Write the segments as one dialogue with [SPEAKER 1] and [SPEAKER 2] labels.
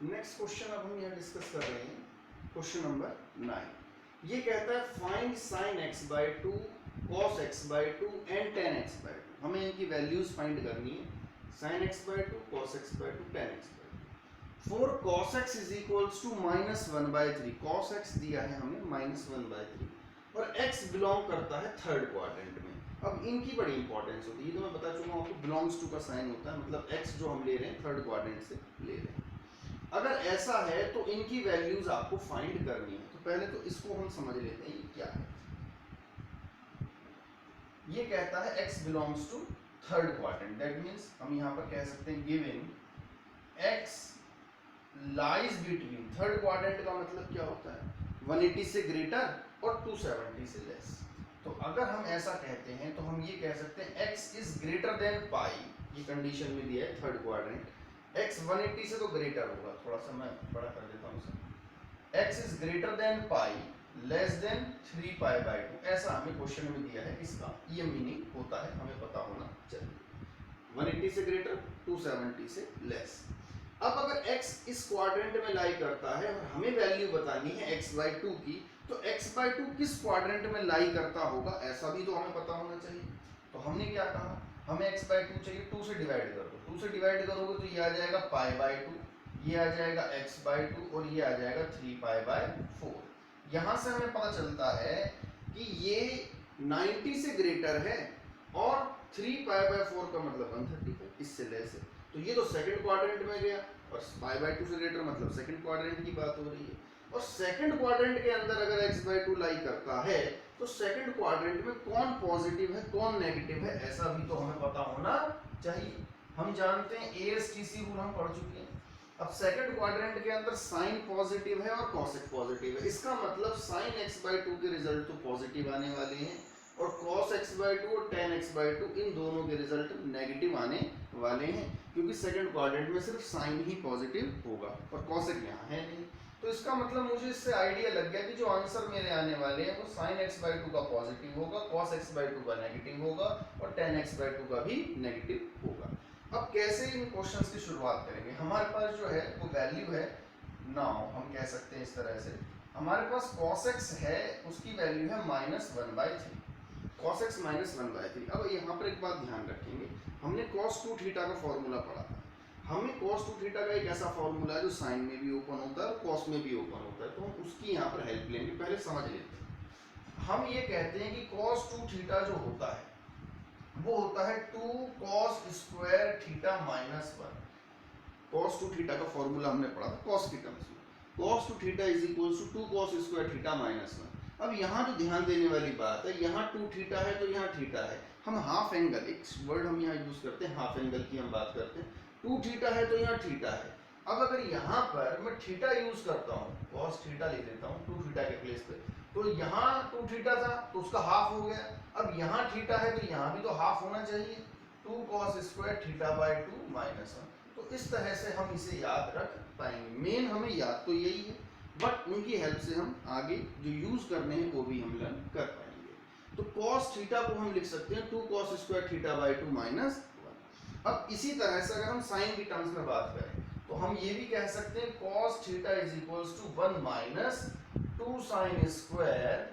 [SPEAKER 1] Next question अब हम यहाँ डिस्कस कर रहे हैं क्वेश्चन नंबर 9। ये कहता है find sine x by two, cos x by two and tan x by two. हमें इनकी वैल्यूज फाइंड करनी है, sine x by two, cos x by two, tan x by two. For cos x is equals to minus one by three. Cos x दिया है हमें minus one by three और x belong करता है third quadrant में। अब इनकी बड़ी इंपॉर्टेंस होती है, ये तो मैं बता चुका हूँ आपको, बिलोंग्स टू का साइन होता है, मतलब एक्स जो हम ले रहे हैं थर्ड क्वाड्रेंट से ले रहे हैं। अगर ऐसा है तो इनकी वैल्यूज आपको फाइंड करनी है। तो पहले तो इसको हम समझ लेते हैं ये क्या है। ये कहता है x belongs to third quadrant, that means हम यहां पर कह सकते हैं given x lies between. Third quadrant का मतलब क्या होता है, 180 से ग्रेटर और 270 से लेस। तो अगर हम ऐसा कहते हैं तो हम ये कह सकते हैं x इज ग्रेटर देन पाई, ये कंडीशन में दिया है थर्ड क्वाड्रेंट। x 180 से तो ग्रेटर होगा, थोड़ा सा मैं बड़ा कर देता हूँ इसे। x is greater than pi less than 3 pi by to, ऐसा हमें क्वेश्चन में दिया है। इसका ये मीनिंग होता है, हमें पता होना चाहिए। 180 से ग्रेटर, 270 से लेस। अब अगर x इस क्वाड्रेंट में लाई करता है और हमें वैल्यू बतानी है x बाई टू की, तो x बाई टू किस क्वाड्रेंट में लाई करता होगा ऐसा भी तो हमें पता होना चाहिए। तो हमने क्या कहा, हमें x बाई टू चाहिए, 2 से डिवाइड कर दो। 2 से डिवाइड करोगे तो ये आ जाएगा पाई बाई टू, ये आ जाएगा x बाई टू और ये आ जाएगा 3 पाई बाई 4। यहाँ से हमें पता चलता है कि ये 90 से ग्रेटर है और 3 पाई बाई 4 का मतलब 130 है, इससे लेस है। तो ये तो सेकंड क्वाड्रेंट में गया और पाई बाई टू से ग्रेटर मतलब सेकंड क्वाड्रेंट की बात हो रही है। और सेकंड क्वाड्रेंट के अंदर अगर x बाई टू लाई करता है तो सेकंड क्वाड्रेंट में कौन पॉजिटिव है कौन नेगेटिव है ऐसा भी तो हमें पता होना चाहिए। हम जानते हैं ASTC रूल हम पढ़ चुके हैं। अब सेकंड क्वाड्रेंट के अंदर साइन पॉजिटिव है और कॉसेक पॉजिटिव है, इसका मतलब साइन x बाई टू के रिजल्ट तो पॉजिटिव आने वाले हैं और cos x बाई टू और tan x बाई टू इन दोनों के रिजल्ट नेगेटिव आने वाले हैं, क्योंकि सेकंड क्वाड्रेंट में सिर्फ साइन ही पॉजिटिव होगा और cosec यहाँ है नहीं। तो इसका मतलब मुझे इससे आइडिया लग गया कि जो आंसर मेरे आने वाले हैं वो sin x बाई टू का पॉजिटिव होगा, cos x बाई टू का नेगेटिव होगा और tan x बाई टू का भी नेगेटिव होगा। अब कैसे इन क्वेश्चंस की शुरुआत करेंगे, हमारे पास जो है वो वैल्यू है, नाउ हम कह सकते हैं इस तरह से, हमारे पास cos x है, उसकी वैल्यू है minus one by three, cos x minus one by three. अब यहाँ पर एक बात ध्यान रखेंगे, हमने cos 2 थीटा का फॉर्मूला पढ़ा था। हमें cos 2 थीटा का एक ऐसा फॉर्मूला है जो साइन में भी ओपन होता है और cos में भी ओपन होता है, तो हम उसकी यहाँ पर हेल्प लेंगे। पहले समझ लेते हैं, हम ये कहते हैं कि cos 2 थीटा जो होता है वो होता है 2 cos square theta minus 1। cos 2 theta का फॉर्मूला हमने पढ़ा था cos के टर्म्स में, cos 2 theta is equals to 2 cos square theta minus 1। अब यहाँ जो ध्यान देने वाली बात है, यहाँ 2 थीटा है तो यहाँ थीटा है, हम हाफ एंगल, एक वर्ड हम यहाँ यूज करते हैं हाफ एंगल की, हम बात करते हैं 2 थीटा है तो यहाँ थीटा है। अब अगर यहाँ पर मैं थीटा यूज करता हूँ, cos थीटा लिख देता हूँ 2 थीटा के प्लेस पे, तो यहाँ 2 थीटा था तो उसका हाफ हो गया। अब यहाँ थीटा है तो यहाँ भी तो हाफ होना चाहिए, 2 cos square theta by 2 minus 1। तो इस तरह से हम इसे याद रख पाएंगे। मेन हमें याद तो यही है, बट उनकी हेल्प से हम आगे जो यूज करने हैं वो भी हम लर्न कर पाएंगे। तो cos थीटा को हम लिख सकते हैं 2 cos square theta by 2 minus 1। अब इसी तरह से अगर हम साइन की टर्म्स में बात करें तो हम ये भी कह सकते हैं cos theta is equals to 1 minus 2 sine square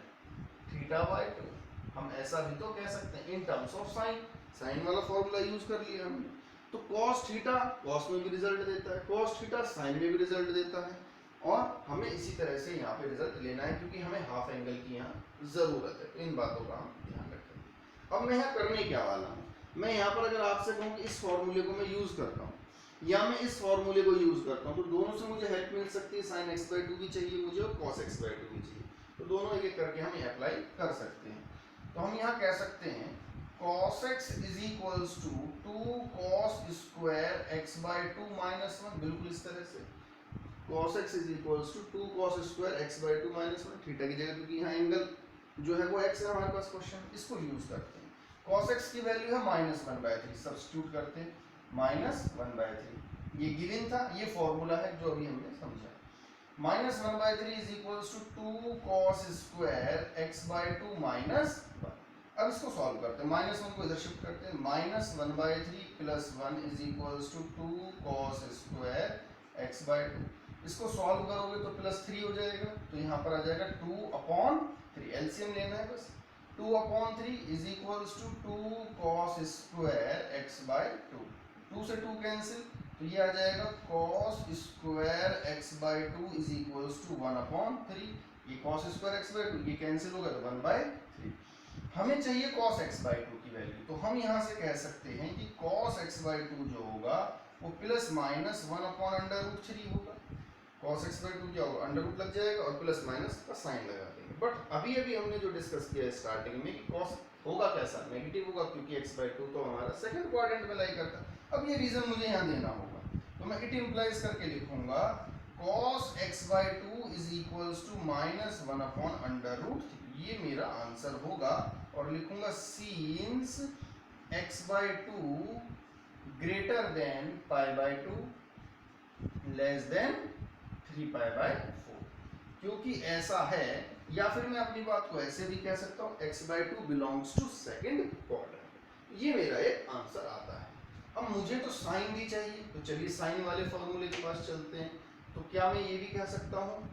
[SPEAKER 1] theta by 2। हम ऐसा भी तो कह सकते हैं in terms of sine, sine वाला फॉर्मूला यूज कर लिया हमने। तो cos थीटा cos में भी रिजल्ट देता है, cos थीटा साइन में भी रिजल्ट देता है, और हमें इसी तरह से यहाँ पे रिजल्ट लेना है क्योंकि हमें हाफ एंगल की यहाँ जरूरत है। तो इन बातों का हम ध्यान रखेंगे। अब मैं यहाँ करने क्या वाला हूँ, मैं यहाँ पर अगर आपसे कहूँ कि इस फॉर्मूले को मैं यूज करता हूँ या मैं इस फॉर्मूले को यूज करता हूँ, तो दोनों से मुझे हेल्प मिल सकती है। साइन एक्स बाई टू भी चाहिए मुझे और cos x बाई टू भी चाहिए, तो दोनों एक एक करके हम अप्लाई कर सकते हैं। तो हम यहाँ कह सकते हैं cos x is equals to 2 cos square x by 2 minus 1, बिल्कुल इस तरह से cos x is equals to 2 cos square x by 2 minus 1, theta की जगह क्योंकि यहाँ एंगल जो है वो x है हमारे पास क्वेश्चन, इसको यूज करते हैं। cos x की वैल्यू है माइनस 1/3, सब्स्टिट्यूट करते हैं माइनस 1/3, ये गिवन था, ये फॉर्मूला है जो अभी हमने समझा। Minus 1/3 is equals to 2 cos square x by 2 minus 1। अब इसको सॉल्व करते हैं, माइनस 1 को इधर शिफ्ट करते हैं, minus 1/3 plus 1 is equals to 2 cos square x by two. इसको सॉल्व करोगे तो +3 हो जाएगा, तो यहाँ पर आ जाएगा 2/3, एलसीएम लेना है बस। 2/3 is equals to 2 cos square x by two. 2 से 2 कैंसिल, तो ये आ जाएगा cos square x by two is equals to 1/3। ये cos square x by two ये कैंसिल होगा तो 1/3। हमें चाहिए cos x बाई टू की वैल्यू, तो हम यहाँ से कह सकते हैं कि cos x बाई टू जो होगा वो ±1/√3 होगा। cos x बाई टू क्या होगा, अंडर रूट लग जाएगा और प्लस माइनस का साइन लगा देंगे। बट अभी अभी हमने जो डिस्कस किया स्टार्टिंग में कि cos होगा कैसा, नेगेटिव होगा, क्योंकि x बाई टू तो हमारा सेकंड क्वाड्रेंट में लाई करता है। अब ये रीजन मुझे यहाँ देना होगा, तो मैं इट इम्प्लाइज करके लिखूंगा cos x by two is equals to -1/√3। ये मेरा आंसर होगा, और लिखूंगा since x by two greater than pi by two less than 3 pi by 4, क्योंकि ऐसा है। या फिर मैं अपनी बात को ऐसे भी कह सकता हूँ x by two belongs to second quadrant. ये मेरा एक आंसर आता है। अब मुझे तो साइन भी चाहिए, तो चलिए साइन वाले फॉर्मूले के पास चलते हैं। तो क्या मैं ये भी कह सकता हूँ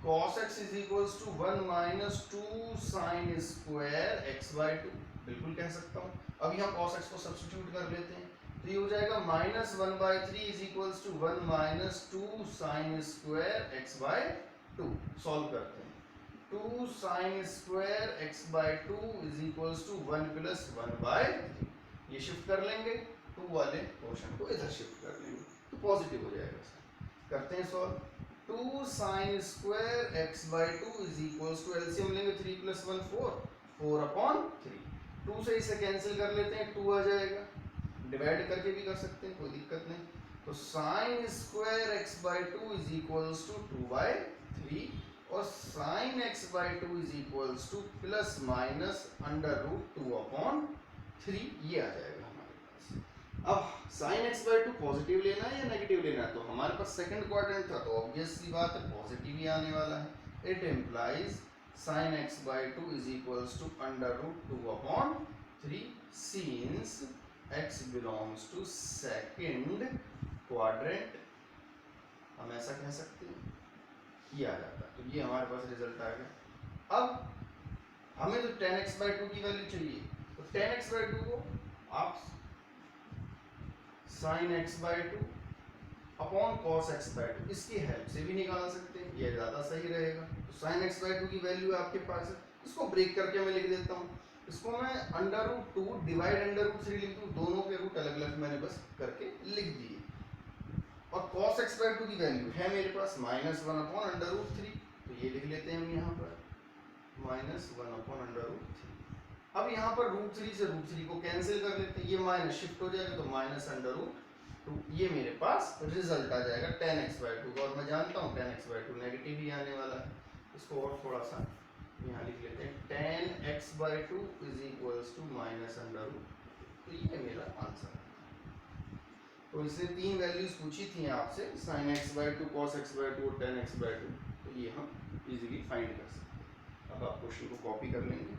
[SPEAKER 1] cos x is equals to 1 - 2 sin square x by two, बिल्कुल कह सकता हूँ। अब यहाँ cos x को सब्स्टिट्यूट कर लेते हैं, तो ये हो जाएगा -1/3 is equals to 1 - 2 sin square x by two. Solve करते हैं, 2 sin square x by two is equals to 1 + 1/3। ये शिफ्ट कर लेंगे, 2 वाले पोर्शन को इधर शिफ्ट कर लेंगे तो पॉजिटिव हो जाएगा। करते हैं solve, 2 sin square x by two is equals to, LCM लेंगे 3 + 1 4, 4/3। 2 से इसे कैंसिल कर लेते हैं, 2 आ जाएगा। डिवाइड करके भी कर सकते हैं, कोई दिक्कत नहीं। तो sin square x by two is equals to 2/3, और sin x by two is equals to ±√2/3, ये आ जाएगा हमारे पास। अब sin x by two positive लेना है या नेगेटिव लेना है, तो हमारे पास सेकंड क्वाड्रेंट था, तो ऑब्वियस सी बात है पॉजिटिव ही आने वाला है। It implies sin x by two is equals to √2/3 since x belongs to second quadrant. हम ऐसा कह सकते हैं, ये आ जाता है। तो ये हमारे पास रिजल्ट आ गया। अब हमें तो tan x बाई टू की वैल्यू चाहिए, तो tan x बाई टू को आप sin x by two upon cos x by to इसकी हेल्प से भी निकाल सकते हैं, ये ज़्यादा सही रहेगा। तो sin x बाई टू की वैल्यू आपके पास है, इसको ब्रेक करके मैं लिख देता हूँ। इसको मैं √2 डिवाइड √3 लिख दूँ, दोनों के रूट अलग अलग मैंने बस करके लिख दिए। और cos x बाई टू की वैल्यू है मेरे पास -1/√3, तो ये लिख लेते हैं हम यहाँ पर -1/√3। अब यहाँ पर √3 से √3 को कैंसिल कर लेते हैं, ये माइनस शिफ्ट हो जाएगा तो -√2, ये मेरे पास रिजल्ट आ जाएगा tan x बाई टू का। और मैं जानता हूँ tan x by two negative ही आने वाला है। इसको और थोड़ा सा यहाँ लिख लेते हैं, tan x by two is equals to -√2, तो ये मेरा आंसर है। तो इसने 3 वैल्यूज पूछी थी आपसे, sin x by to, cos x by to और tan x बाई टू, तो ये हम इजीली फाइंड कर सकते हैं। अब आप क्वेश्चन को कॉपी कर लेंगे।